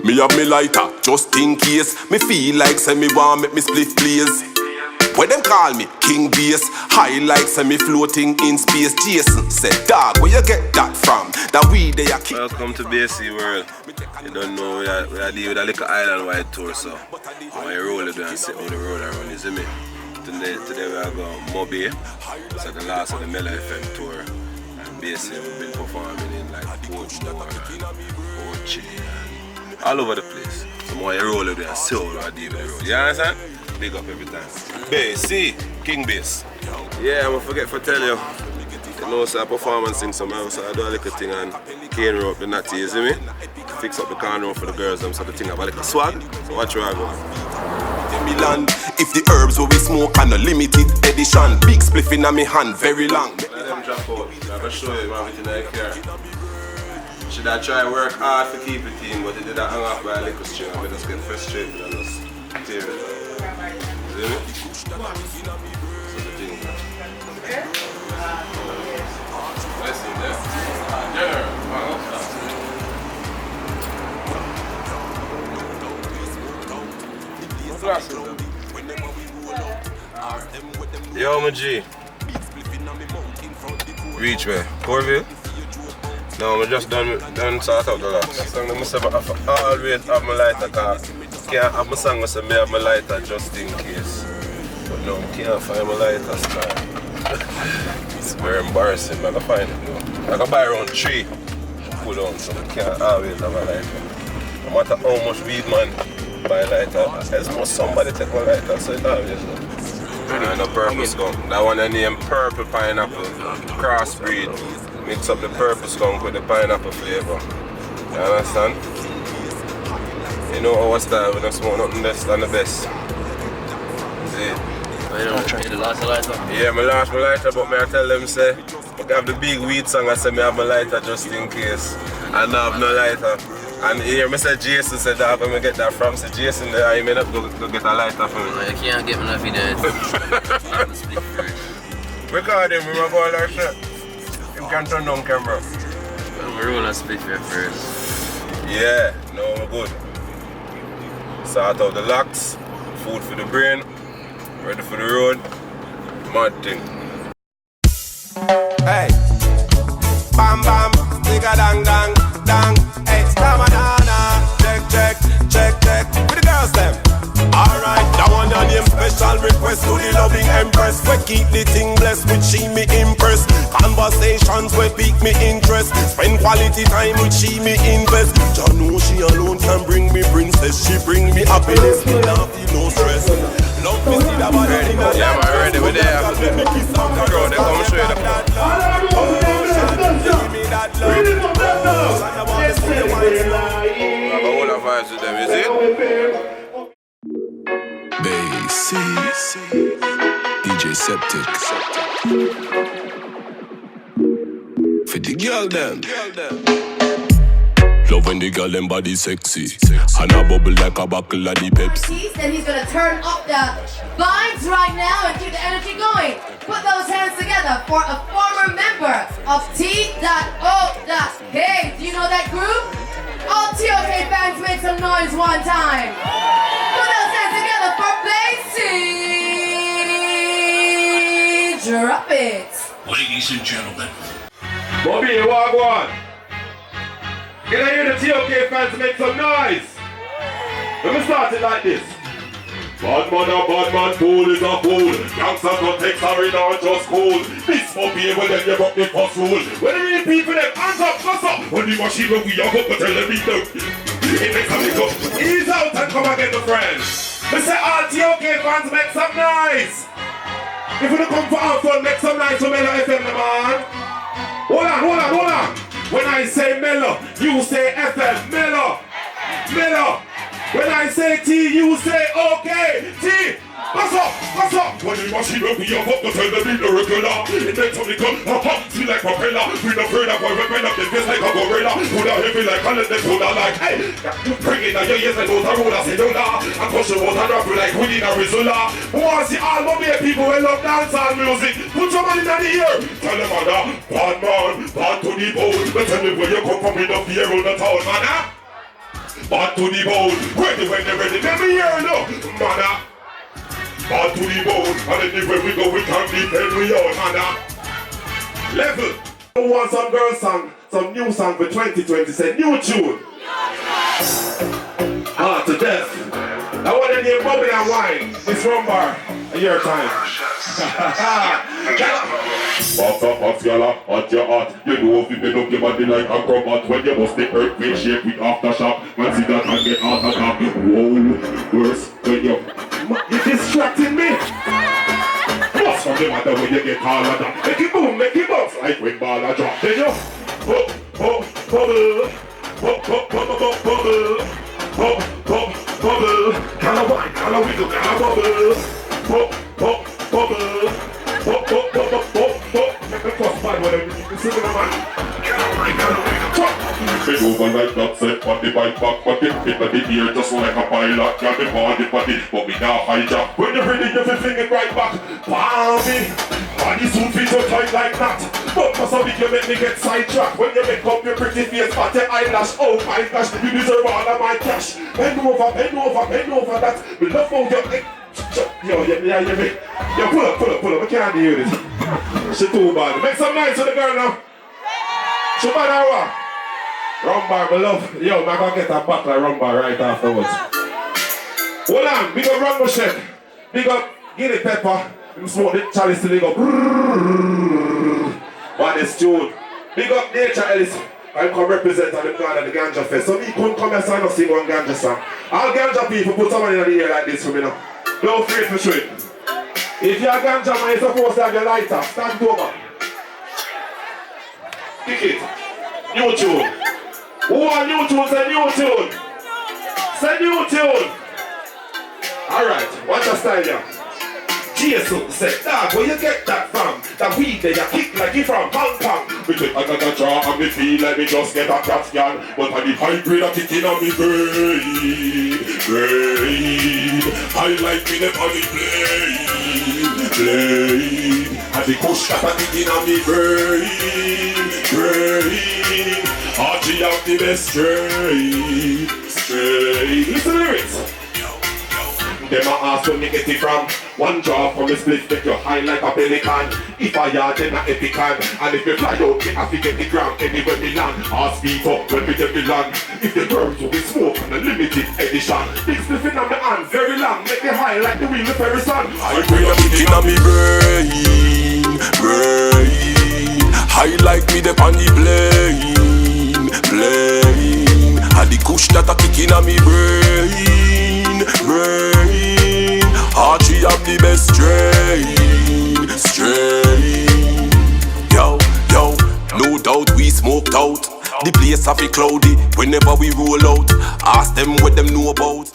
Me have me lighter, just in case. Me feel like say me want make me split blaze. Where them call me King Bass. High like say me floating in space. Jason said, dog, where you get that from? That we they are king. Welcome to BSC World. You don't know, we are dealing with a little island-wide tour, so when you roll it and sit on the road around, you see me? Today we are going to Moby. It's like the last of the Mela FM tour. And BSC we've been performing in like Portmore and Ochi and all over the place. So when you roll it and sit on the deal with the road. You understand? Big up every time. BSC, King Bass. Yeah, I'm gonna forget to tell you. You know, so I perform and sing some, so I do a little thing and cane rope the natty, you see me? Fix up the corner for the girls, so the thing have a little swag. So watch where I go. Milan, if the herbs will we smoke and a limited edition, big spliff in my hand, very long. Let them drop out. I'm gonna show you everything I care. Should I try work hard to keep it in, but it did hang up by a little string. I just get frustrated and just tear it out. See me? So the thing. Nice in there. Yo, my G. Reach where? Corville? No, I'm just done sort out the locks. I always have my lighter because can't have my song so me have my lighter just in case. But no, I can't find my lighter style. It's very embarrassing, I'm gonna find it though. I can buy around 3 put on, so I can't always have a lighter. No matter how much weed man buy lighter, there's must somebody take my lighter, so it always does. And a purple skunk. That one I name Purple Pineapple. Crossbreed. Mix up the purple skunk with the pineapple flavor. You understand? You know our style, we don't smoke nothing less than the best. See? You lost the lighter? Yeah, I lost my lighter, but I tell them say, I have the big weed song, I say I have my lighter just in case. And I have no lighter. And here, Mr. Jason said that I'm going to get that from. So Jason, I may not go get a lighter for me. No, you can't get me enough in there. Record him, remember all that shit? You can't turn down camera. I'm going to roll and split here first. Yeah, no, we're good. Sort out the locks, food for the brain, ready for the road, mad thing. Hey, bam bam, digga dang dang dang. Hey, banana, check check check check. With the girls them. Alright, that one a name special request to the loving empress. We keep the thing blessed with she me impress. Conversations we pique me interest. Spend quality time with she me invest. Jah know she alone can bring me princess. She bring me happiness, me not feel no stress. Love me see that body. Yeah, man, ready with that. Bro, they come show you the give me that love. I have a whole of vibes with them, you see? BSC DJ Septic for the girl them. Love when the girl them body sexy and a bubble like a buckle of the Pepsi. And he's gonna turn up the vibes right now and keep the energy going. Put those hands together for a former member of T.O.K. Do you know that group? All T.O.K. fans make some noise one time. Put those hands together for BSC. Drop it. Ladies and gentlemen. Bobby, Wagwan. Can I hear the T.O.K. fans make some noise? Let me start it like this. Bad man, fool is a fool. Gangsters don't take sorry, not just cool. This for people, then you broke the first rule. When the real people, them hands up, close up. When the machine when we are up, but tell them beat them. It makes a little ease out and come again, the friends. We say all T.O.K. fans make some noise. If you don't come for our fun, make some noise to Mela FM, man. Hold on. When I say Mela, you say FM. Mela. When I say T, you say okay. T, what's up? When the machine when we are up, to tell them the regular. It makes something come, feel like propeller. We don't afraid of boy, we bend up the face like a gorilla. Put a heavy like a let them put a like, hey. Bring it down your ears and go to roll, I say don't laugh. And push the water drop you like we in Arizona. Who wants the album here, people who love dancehall music? Put your money in the ear. Tell them, man, bad to the bone. But tell me where you come from, we don't fear on the town, man, Bad to the bone. Ready when they're ready. Let me hear no. Mana. Bad to the bone. And anywhere we go, we can depend we on. Mana. Level. I want some girl song, some new song for 2020. Say new tune. To death. I want to hear Bubble and Wine. It's Rumbar. Your time. Box up, box gala, hot your heart. You know if you bend up your body like a robot. When you bust the earthquake shape with aftershock. Man see that and get out of top. Whoa, worse when you're distracting me. What's from the matter when you get all of that? Make it boom, make it bounce like when ball a drop. Then you bubble, bubble, bubble, can I wine, can I wiggle, can I bubble, bubble, make me cross bad when I'm singing a man. Bend over like that, set on the bike back, but it fit the ear just like a pilot. Got me body, but me now hijack. When you're ready, you fling it right back. Bambi, body suit fit so tight like that. But for some you make me get sidetracked. When you make up your pretty face, but your eyelash, oh my gosh, you deserve all of my cash. Bend over, that. We love how you yo, pull up, I can't hear this. She too bad. Make some noise for the girl now. She bad or what? Rumbar, my love. Yo, I'm gonna get a bottle of rumbar right afterwards. Hold on, big up Rumble Shake. Big up Guinea Pepper. You smoke the chalice till they go what is tune? Big up Nature Ellis. I come represent on the plan of the Ganja Fest. So me couldn't come here and sing one Ganja song. All Ganja people put someone in the ear like this for me now. Don't fear to show it. If you're a Ganja man, you're supposed to have your lighter. Stand over. Kick it. New tune. Who want new tune? Say new tune. Say new tune. Alright, watch your style here. Jesus said, dog, where you get that from? That weed there, you kick like you from Hong Kong. We take another draw and me feel like me just get a cat scan. But I the high grade a kicking on me brain. I like me them on the blade. And the kush that a kicking on me brain. Archie out the best straight. Listen to the lyrics. Them a ask where me get it from. One drop from the split make you high like a pelican. If I yard then a epican. And if you fly out, me have to get the ground anywhere me land. Ask people when me get me land. If the birds will be smoke on a limited edition. Big spliffing on my hand, very long. Make it high like the wheel of Ferris on. I bring a kicking on me brain. High like me the on the blame. And the kush that a kicking on me brain. Archie have the best strain. Yo, no doubt we smoked out. The place have be cloudy whenever we roll out. Ask them what them know about.